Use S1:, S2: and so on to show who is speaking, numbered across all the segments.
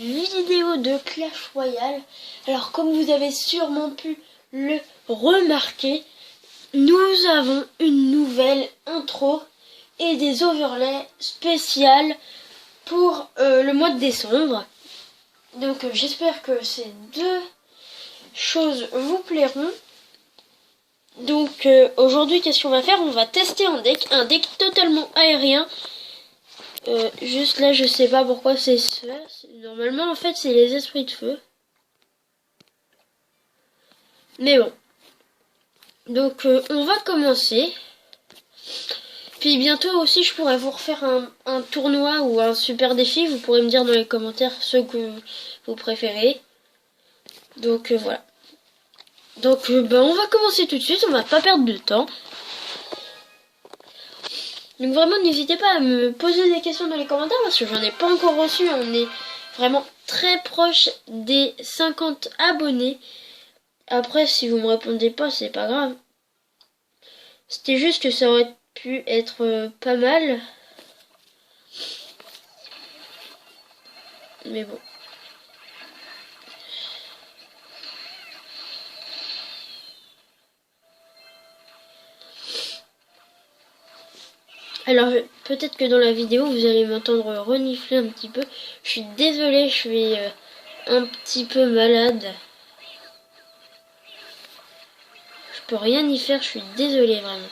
S1: vidéo de Clash Royale. Alors comme vous avez sûrement pu le remarquer, nous avons une nouvelle intro et des overlays spéciales pour le mois de décembre. Donc j'espère que ces deux choses vous plairont. Donc aujourd'hui, qu'est-ce qu'on va faire? On va tester un deck totalement aérien. Juste là, je sais pas pourquoi c'est ça. Normalement, en fait, c'est les esprits de feu. Mais bon. Donc, on va commencer. Puis bientôt aussi, je pourrais vous refaire un tournoi ou un super défi. Vous pourrez me dire dans les commentaires ceux que vous préférez. Donc, voilà. Donc, on va commencer tout de suite. On va pas perdre de temps. Donc vraiment, n'hésitez pas à me poser des questions dans les commentaires parce que j'en ai pas encore reçu. On est vraiment très proche des 50 abonnés. Après, si vous me répondez pas, c'est pas grave. C'était juste que ça aurait pu être pas mal. Mais bon. Alors, peut-être que dans la vidéo, vous allez m'entendre renifler un petit peu. Je suis désolée, je suis un petit peu malade. Je peux rien y faire, je suis désolée vraiment.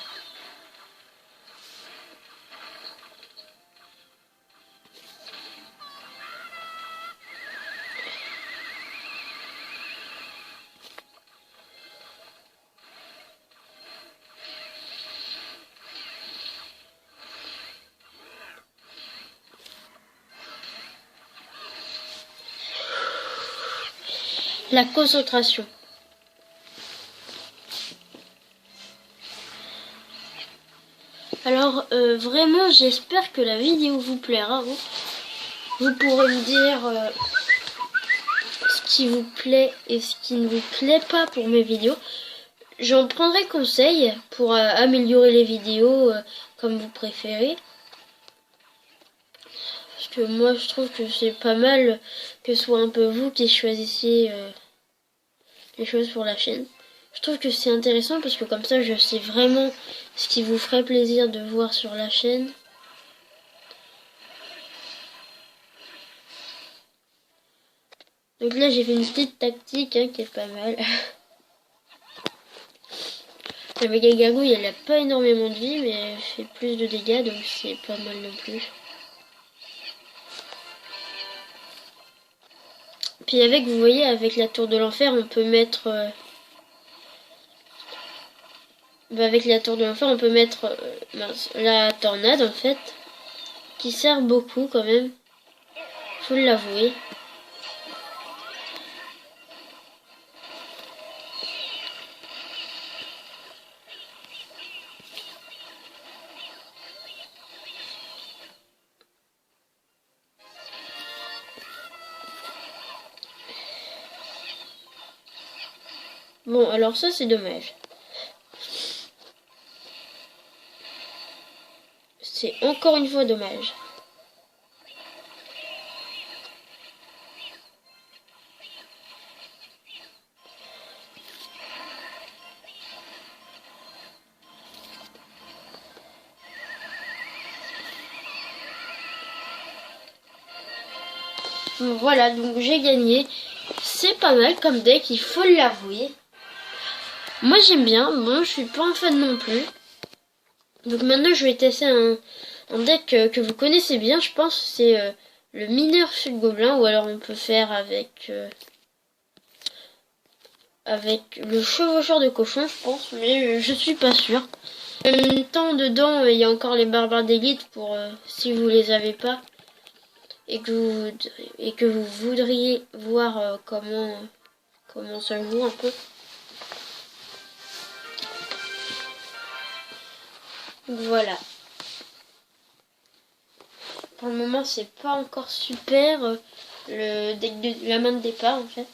S1: La concentration. Alors vraiment j'espère que la vidéo vous plaira. Vous pourrez me dire ce qui vous plaît et ce qui ne vous plaît pas pour mes vidéos. J'en prendrai conseil pour améliorer les vidéos comme vous préférez. Parce que moi je trouve que c'est pas mal que ce soit un peu vous qui choisissiez les choses pour la chaîne. Je trouve que c'est intéressant parce que comme ça je sais vraiment ce qui vous ferait plaisir de voir sur la chaîne. Donc là j'ai fait une petite tactique qui est pas mal. La méga gargouille elle a pas énormément de vie mais elle fait plus de dégâts donc c'est pas mal non plus. Puis avec, vous voyez, avec la tour de l'enfer on peut mettre... avec la tour de l'enfer on peut mettre la tornade en fait. Qui sert beaucoup quand même. Faut l'avouer. Bon, alors ça c'est dommage. C'est encore une fois dommage. Voilà, donc j'ai gagné. C'est pas mal comme deck, il faut l'avouer. Moi j'aime bien, bon je suis pas un fan non plus. Donc maintenant je vais tester un deck que vous connaissez bien je pense. C'est le mineur Fut Gobelin ou alors on peut faire avec le chevaucheur de cochon je pense. Mais je suis pas sûre. En même temps dedans il y a encore les barbares d'élite pour si vous les avez pas. Et que vous voudriez voir comment ça joue un peu. Donc voilà. Pour le moment c'est pas encore super le deck de la main de départ en fait.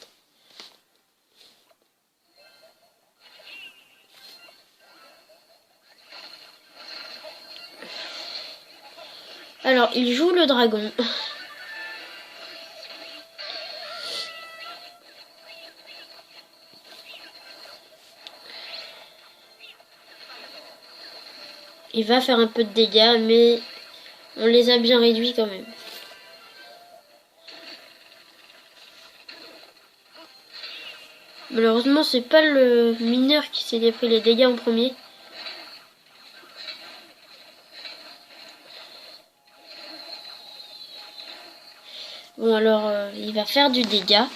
S1: Alors il joue le dragon. il va faire un peu de dégâts, mais on les a bien réduits quand même. Malheureusement, c'est pas le mineur qui s'est pris les dégâts en premier. Bon, alors, il va faire du dégât.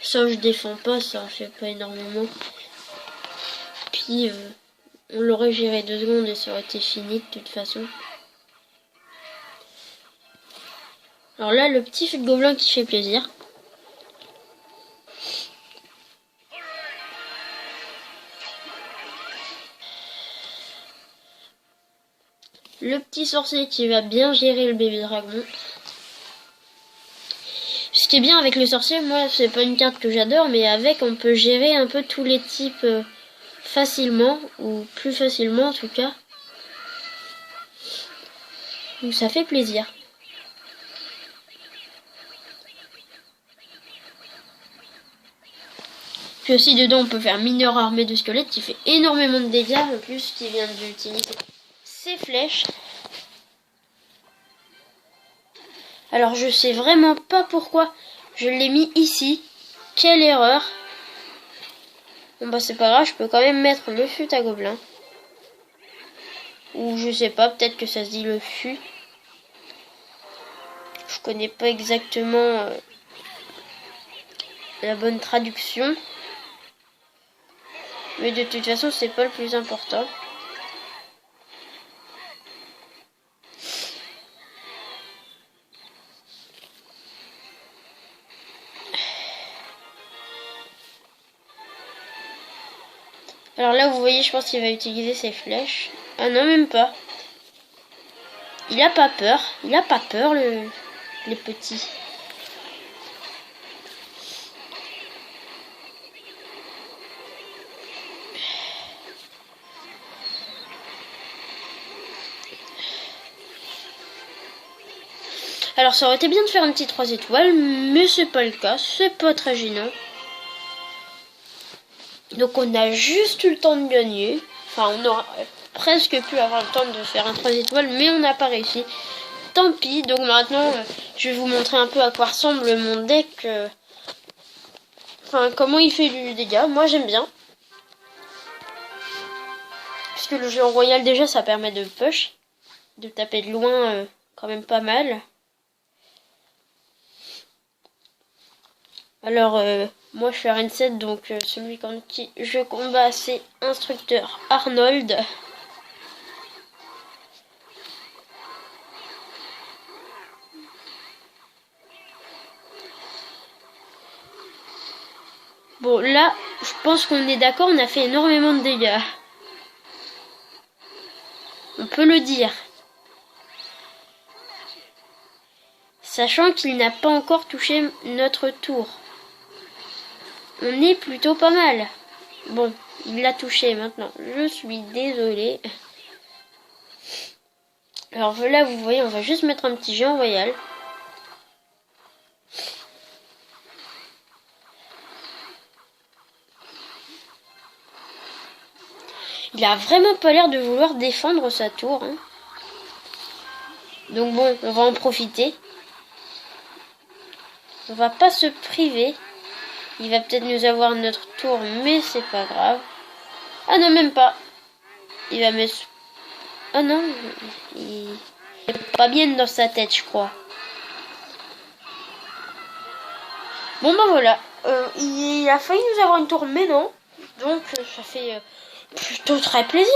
S1: Ça, je défends pas, ça en fait pas énormément. Puis, on l'aurait géré 2 secondes et ça aurait été fini de toute façon. Alors là, le petit feu de gobelin qui fait plaisir. Le petit sorcier qui va bien gérer le bébé dragon. Ce qui est bien avec le sorcier, moi, c'est pas une carte que j'adore, mais avec, on peut gérer un peu tous les types facilement, ou plus facilement en tout cas. Donc ça fait plaisir. Puis aussi dedans on peut faire mineur armé de squelettes qui fait énormément de dégâts en plus, qui vient d'utiliser ses flèches. Alors je sais vraiment pas pourquoi je l'ai mis ici. Quelle erreur. Bon bah c'est pas grave, je peux quand même mettre le fut à gobelin. Ou je sais pas, peut-être que ça se dit le fut. Je connais pas exactement la bonne traduction. Mais de toute façon, c'est pas le plus important. Alors là, vous voyez, je pense qu'il va utiliser ses flèches. Ah non, même pas. Il a pas peur. Il a pas peur, les petits. Alors ça aurait été bien de faire un petit 3 étoiles, mais c'est pas le cas, c'est pas très gênant. Donc on a juste eu le temps de gagner. Enfin on aurait presque pu avoir le temps de faire un 3 étoiles, mais on n'a pas réussi. Tant pis, donc maintenant je vais vous montrer un peu à quoi ressemble mon deck. Enfin comment il fait du dégât, moi j'aime bien. Puisque le jeu en royal déjà ça permet de push, de taper de loin quand même pas mal. Alors, moi je suis Arène 7, donc celui contre qui je combats c'est Instructeur Arnold. Bon, là, je pense qu'on est d'accord, on a fait énormément de dégâts. On peut le dire. Sachant qu'il n'a pas encore touché notre tour. On est plutôt pas mal. Bon, il l'a touché maintenant. Je suis désolée. Alors là, vous voyez, on va juste mettre un petit géant royal. Il a vraiment pas l'air de vouloir défendre sa tour. Hein. Donc bon, on va en profiter. On va pas se priver. Il va peut-être nous avoir notre tour, mais c'est pas grave. Ah non, même pas. Il va me... Ah non, il est pas bien dans sa tête, je crois. Bon bah voilà. Il a failli nous avoir une tour, mais non. Donc ça fait plutôt très plaisir.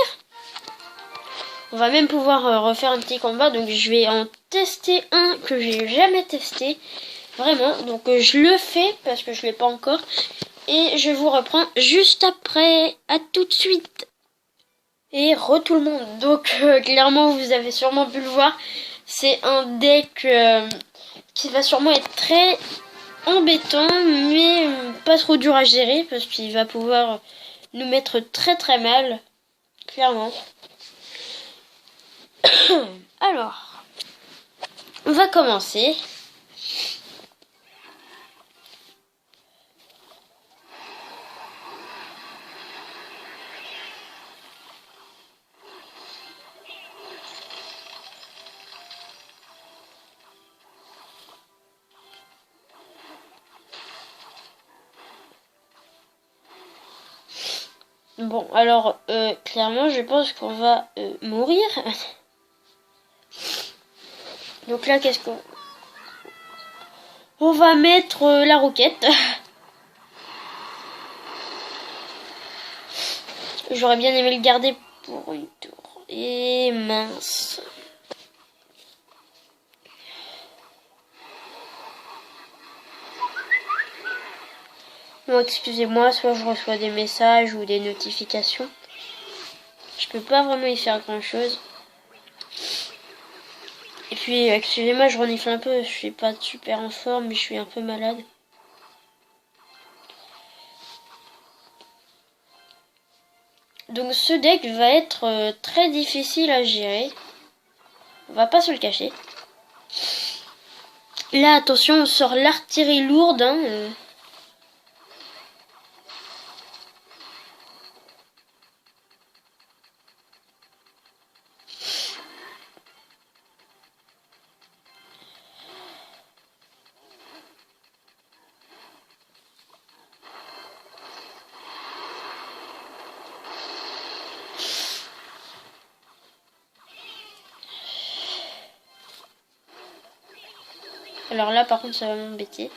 S1: On va même pouvoir refaire un petit combat. Donc je vais en tester un que j'ai jamais testé. Vraiment. Donc je le fais parce que je l'ai pas encore. Et je vous reprends juste après. À tout de suite. Et tout le monde. Donc clairement vous avez sûrement pu le voir. C'est un deck qui va sûrement être très embêtant. Mais pas trop dur à gérer. Parce qu'il va pouvoir nous mettre très très mal. Clairement. Alors, on va commencer. Bon, alors, clairement, je pense qu'on va mourir. Donc là, qu'est-ce qu'on... On va mettre la roquette. J'aurais bien aimé le garder pour une tour. Et mince. Bon, excusez-moi, soit je reçois des messages ou des notifications. Je peux pas vraiment y faire grand-chose. Et puis, excusez-moi, je renifle un peu. Je suis pas super en forme, mais je suis un peu malade. Donc ce deck va être très difficile à gérer. On va pas se le cacher. Là, attention, on sort l'artillerie lourde. Hein, Alors là, par contre, ça va m'embêter.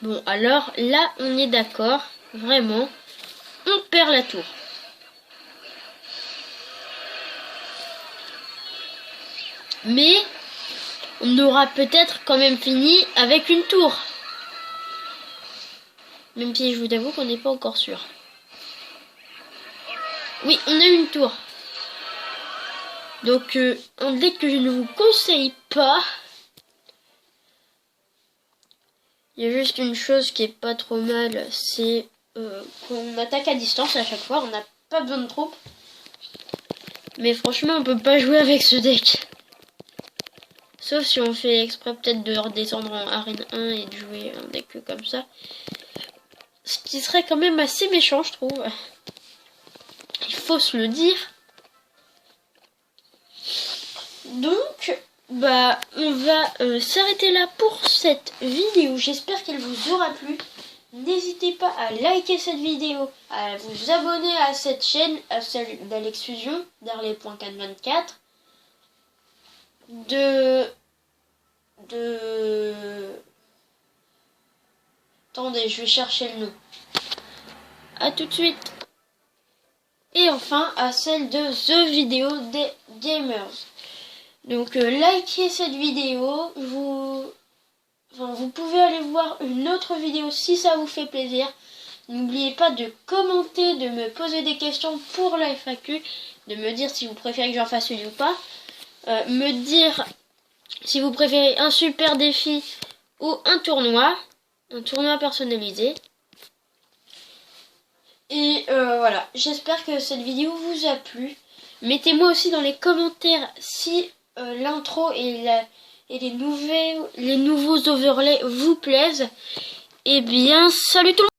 S1: Bon, alors là, on est d'accord. Vraiment, on perd la tour. Mais on aura peut-être quand même fini avec une tour. Même si je vous avoue qu'on n'est pas encore sûr. Oui, on a une tour. Donc, un deck que je ne vous conseille pas. Il y a juste une chose qui est pas trop mal, c'est qu'on attaque à distance à chaque fois. On n'a pas besoin de troupes. Mais franchement, on peut pas jouer avec ce deck. Sauf si on fait exprès peut-être de redescendre en arène 1 et de jouer un deck comme ça. Ce qui serait quand même assez méchant, je trouve. Il faut se le dire. Donc, bah, on va s'arrêter là pour cette vidéo. J'espère qu'elle vous aura plu. N'hésitez pas à liker cette vidéo, à vous abonner à cette chaîne, à celle d'Alex Fusion, d'Harley.424. Attendez, je vais chercher le nom. À tout de suite. Et enfin, à celle de The Vidéo des Gamers. Donc, likez cette vidéo. Vous pouvez aller voir une autre vidéo si ça vous fait plaisir. N'oubliez pas de commenter, de me poser des questions pour la FAQ, de me dire si vous préférez que j'en fasse une ou pas. Me dire si vous préférez un super défi ou un tournoi personnalisé. Et voilà, j'espère que cette vidéo vous a plu. Mettez-moi aussi dans les commentaires si l'intro et les nouveaux overlays vous plaisent. Et bien, salut tout le monde!